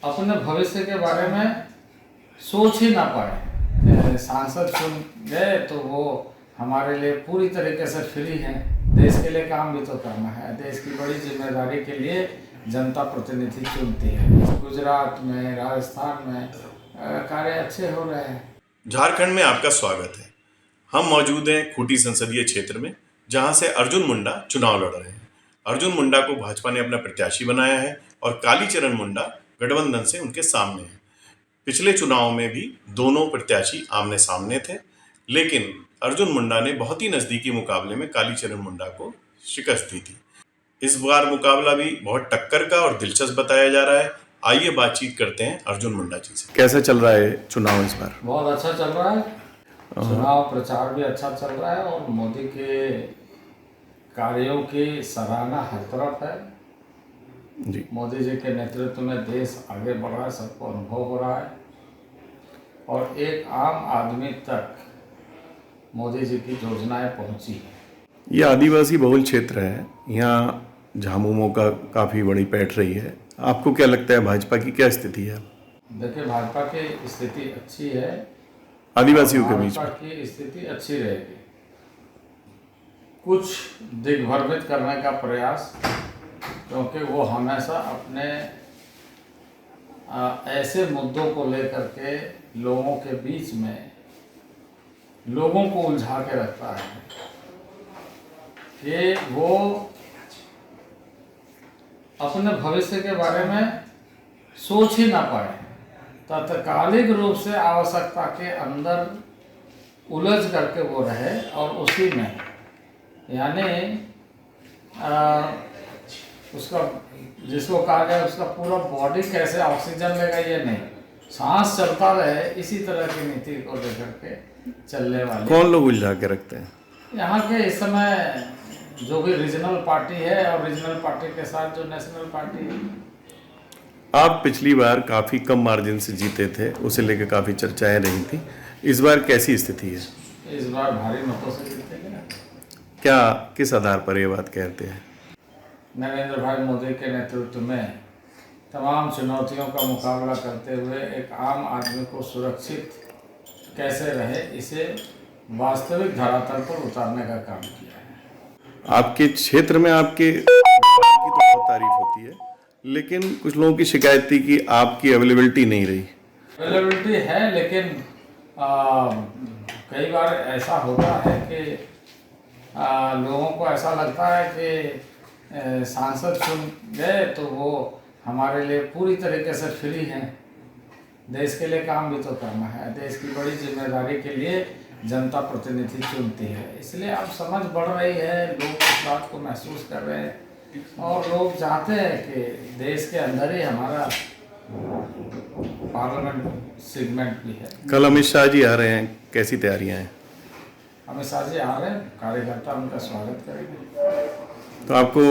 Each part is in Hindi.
अपने भविष्य के बारे में सोच ही ना पाए। सांसद चुन गए तो वो हमारे लिए पूरी तरीके से फ्री हैं। देश के लिए काम भी तो करना है। देश की बड़ी जिम्मेदारी के लिए जनता प्रतिनिधि चुनती है। गुजरात में, राजस्थान में कार्य अच्छे हो रहे हैं। झारखंड में आपका स्वागत है। हम मौजूद हैं खूंटी संसदीय क्षेत्र में, जहां से अर्जुन मुंडा चुनाव लड़ रहे हैं। अर्जुन मुंडा को भाजपा ने अपना प्रत्याशी बनाया है और कालीचरण मुंडा गठबंधन से उनके सामने हैं। पिछले चुनाव में भी दोनों प्रत्याशी आमने सामने थे, लेकिन अर्जुन मुंडा ने बहुत ही नजदीकी मुकाबले में कालीचरण मुंडा को शिकस्त दी थी। इस बार मुकाबला भी बहुत टक्कर का और दिलचस्प बताया जा रहा है। आइए बातचीत करते हैं अर्जुन मुंडा जी से। कैसा चल रहा है चुनाव इस बार? बहुत अच्छा चल रहा है। चुनाव प्रचार भी अच्छा चल रहा है और मोदी के कार्यों की सराहना हर तरफ है जी। मोदी जी के नेतृत्व में देश आगे बढ़ रहा है, सबको अनुभव हो रहा है और एक आम आदमी तक मोदी जी की योजनाएं पहुंची है। ये आदिवासी बहुल क्षेत्र है, यहाँ झामुमो का काफ़ी बड़ी पैठ रही है। आपको क्या लगता है भाजपा की क्या स्थिति है? देखिए, भाजपा की स्थिति अच्छी है। आदिवासियों के बीच भाजपा में की स्थिति अच्छी रहेगी। कुछ दिग्भ्रमित करने का प्रयास, क्योंकि वो हमेशा अपने ऐसे मुद्दों को लेकर के लोगों के बीच में लोगों को उलझा के रखता है कि वो अपने भविष्य के बारे में सोच ही ना पाए। तत्कालिक रूप से आवश्यकता के अंदर उलझ करके वो रहे और उसी में यानी उसका जिसको कहा गया उसका पूरा बॉडी कैसे ऑक्सीजन लेगा ये नहीं, सांस चलता रहे, इसी तरह की नीति को लेकर के चलने वाले। कौन लोग उलझा के रखते हैं? यहाँ के इस समय जो भी रीजनल पार्टी है और रीजनल पार्टी के साथ जो नेशनल पार्टी है। आप पिछली बार काफ़ी कम मार्जिन से जीते थे, उसे लेकर काफ़ी चर्चाएं रही थी। इस बार कैसी स्थिति है? इस बार भारी मतों से जीतेंगे। क्या किस आधार पर ये बात कहते हैं? नरेंद्र भाई मोदी के नेतृत्व में तमाम चुनौतियों का मुकाबला करते हुए एक आम आदमी को सुरक्षित कैसे रहे, इसे वास्तविक धरातल पर उतारने का काम किया है। आपके क्षेत्र में आपके की तो बहुत तारीफ होती है, लेकिन कुछ लोगों की शिकायत थी कि आपकी अवेलेबिलिटी नहीं रही। अवेलेबिलिटी है, लेकिन कई बार ऐसा होता है कि लोगों को ऐसा लगता है कि सांसद चुन गए तो वो हमारे लिए पूरी तरीके से फ्री हैं। देश के लिए काम भी तो करना है। देश की बड़ी जिम्मेदारी के लिए जनता प्रतिनिधि चुनती है। इसलिए अब समझ बढ़ रही है, लोग इस बात को महसूस कर रहे हैं और लोग चाहते हैं कि देश के अंदर ही हमारा पार्लियामेंट सेगमेंट भी है। कल अमित शाह जी आ रहे हैं, कैसी तैयारियां हैं? अमित शाह जी आ रहे हैं, कार्यकर्ता उनका स्वागत करेंगे। तो आपको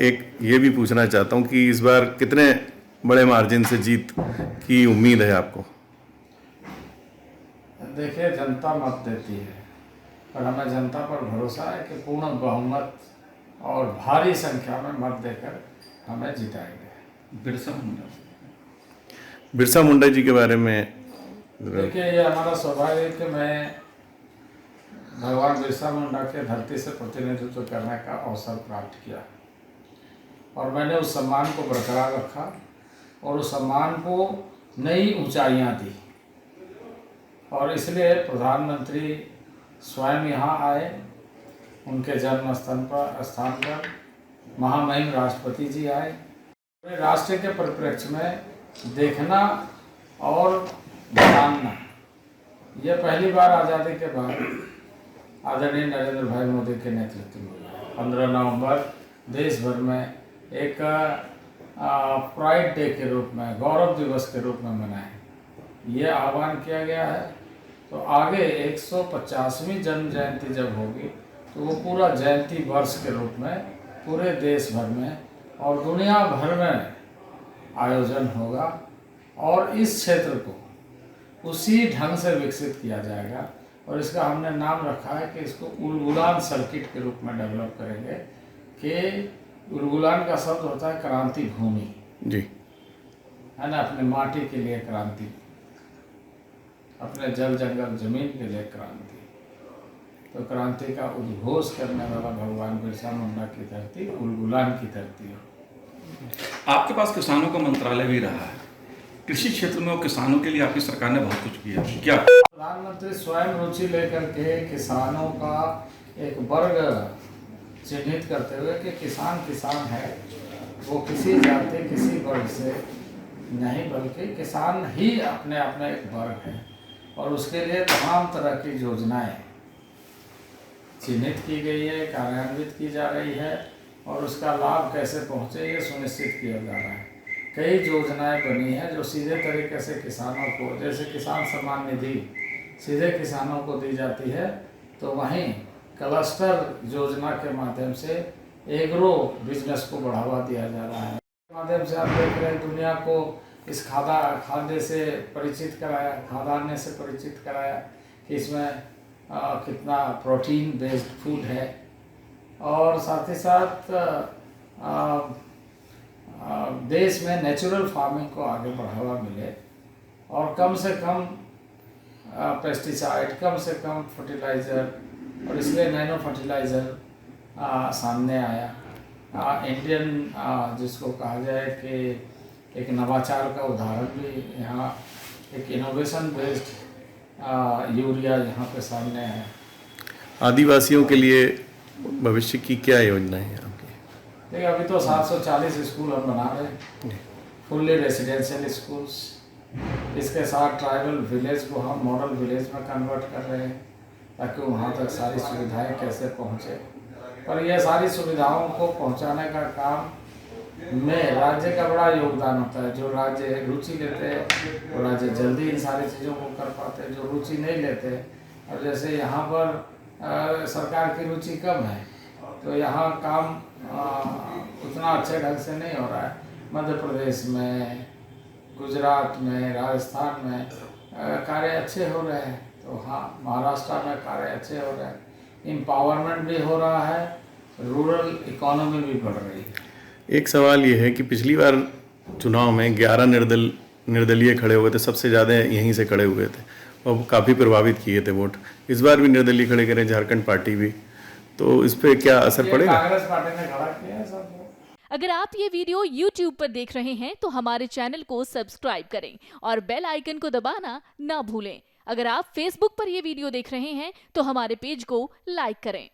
एक ये भी पूछना चाहता हूं कि इस बार कितने बड़े मार्जिन से जीत की उम्मीद है आपको? देखिए, जनता मत देती है, पर हमें जनता पर भरोसा है कि पूर्ण बहुमत और भारी संख्या में मत देकर हमें जिताएंगे। बिरसा मुंडा जी के बारे में देखिए, ये हमारा सौभाग्य है कि मैं भगवान बिरसा मुंडा के धरती से प्रतिनिधित्व करने का अवसर प्राप्त किया और मैंने उस सम्मान को बरकरार रखा और उस सम्मान को नई ऊंचाइयां दी और इसलिए प्रधानमंत्री स्वयं यहाँ आए। उनके जन्म स्थान पर महामहिम राष्ट्रपति जी आए। पूरे राष्ट्र के परिप्रेक्ष्य में देखना और जानना, यह पहली बार आज़ादी के बाद आदरणीय नरेंद्र भाई मोदी के नेतृत्व में 15 नवंबर देश भर में एक प्राइड डे के रूप में, गौरव दिवस के रूप में मनाएं, ये आह्वान किया गया है। तो आगे 150वीं जन्म जयंती जब होगी तो वो पूरा जयंती वर्ष के रूप में पूरे देश भर में और दुनिया भर में आयोजन होगा और इस क्षेत्र को उसी ढंग से विकसित किया जाएगा और इसका हमने नाम रखा है कि इसको उलगुलान सर्किट के रूप में डेवलप करेंगे। कि उलगुलान का शब्द होता है क्रांति भूमि जी। है ना, अपने माटी के लिए क्रांति, अपने जल जंगल जमीन के लिए क्रांति। तो क्रांति का उद्घोष करने वाला भगवान बिरसा मुंडा की धरती उलगुलान की धरती है। आपके पास किसानों का मंत्रालय भी रहा है, कृषि क्षेत्र में और किसानों के लिए आपकी सरकार ने बहुत कुछ किया, क्या? प्रधानमंत्री स्वयं रुचि लेकर के किसानों का एक वर्ग चिन्हित करते हुए कि किसान है, वो किसी जाति किसी वर्ग से नहीं, बल्कि किसान ही अपने आप में एक वर्ग है, और उसके लिए तमाम तरह की योजनाएं चिन्हित की गई है, कार्यान्वित की जा रही है, और उसका लाभ कैसे पहुँचे ये सुनिश्चित किया जा रहा है। कई योजनाएं बनी हैं जो सीधे तरीके से किसानों को, जैसे किसान सम्मान निधि सीधे किसानों को दी जाती है, तो वहीं क्लस्टर योजना के माध्यम से एग्रो बिजनेस को बढ़ावा दिया जा रहा है। माध्यम से आप देख रहे हैं दुनिया को इस खाद्य से परिचित कराया, खाद्यान्न से परिचित कराया कि इसमें कितना प्रोटीन बेस्ड फूड है, और साथ ही साथ देश में नेचुरल फार्मिंग को आगे बढ़ावा मिले, और कम से कम पेस्टिसाइड, कम से कम फर्टिलाइज़र, और इसलिए नैनो फर्टिलाइज़र सामने आया। इंडियन जिसको कहा जाए कि एक नवाचार का उदाहरण भी यहाँ, एक इनोवेशन बेस्ड यूरिया यहाँ पे सामने है। आदिवासियों के लिए भविष्य की क्या योजना है आपकी? देखिए, अभी तो 740 स्कूल हम बना रहे हैं, फुल्ली रेजिडेंशियल स्कूल्स। इसके साथ ट्राइबल विलेज को हम मॉडल विलेज में कन्वर्ट कर रहे हैं, ताकि वहाँ तक सारी सुविधाएं कैसे पहुँचे। पर यह सारी सुविधाओं को पहुँचाने का काम में राज्य का बड़ा योगदान होता है। जो राज्य रुचि लेते हैं वो राज्य जल्दी इन सारी चीज़ों को कर पाते हैं, जो रुचि नहीं लेते, और जैसे यहाँ पर सरकार की रुचि कम है, तो यहाँ काम उतना अच्छे ढंग से नहीं हो रहा है। मध्य प्रदेश में, गुजरात में, राजस्थान में कार्य अच्छे हो रहे हैं, तो हाँ, महाराष्ट्र में कार्य अच्छे हो रहे हैं, एम्पावरमेंट भी हो रहा है, रूरल इकोनॉमी भी बढ़ रही है। एक सवाल ये है कि पिछली बार चुनाव में 11 निर्दलीय खड़े हुए थे, सबसे ज़्यादा यहीं से खड़े हुए थे, और काफ़ी प्रभावित किए थे वोट। इस बार भी निर्दलीय खड़े करें, झारखंड पार्टी भी, तो इस पे क्या असर पड़ेगा? कांग्रेस पार्टी ने खड़ा किया है सब। अगर आप ये वीडियो YouTube पर देख रहे हैं तो हमारे चैनल को सब्सक्राइब करें और बेल आइकन को दबाना ना भूलें। अगर आप Facebook पर ये वीडियो देख रहे हैं तो हमारे पेज को लाइक करें।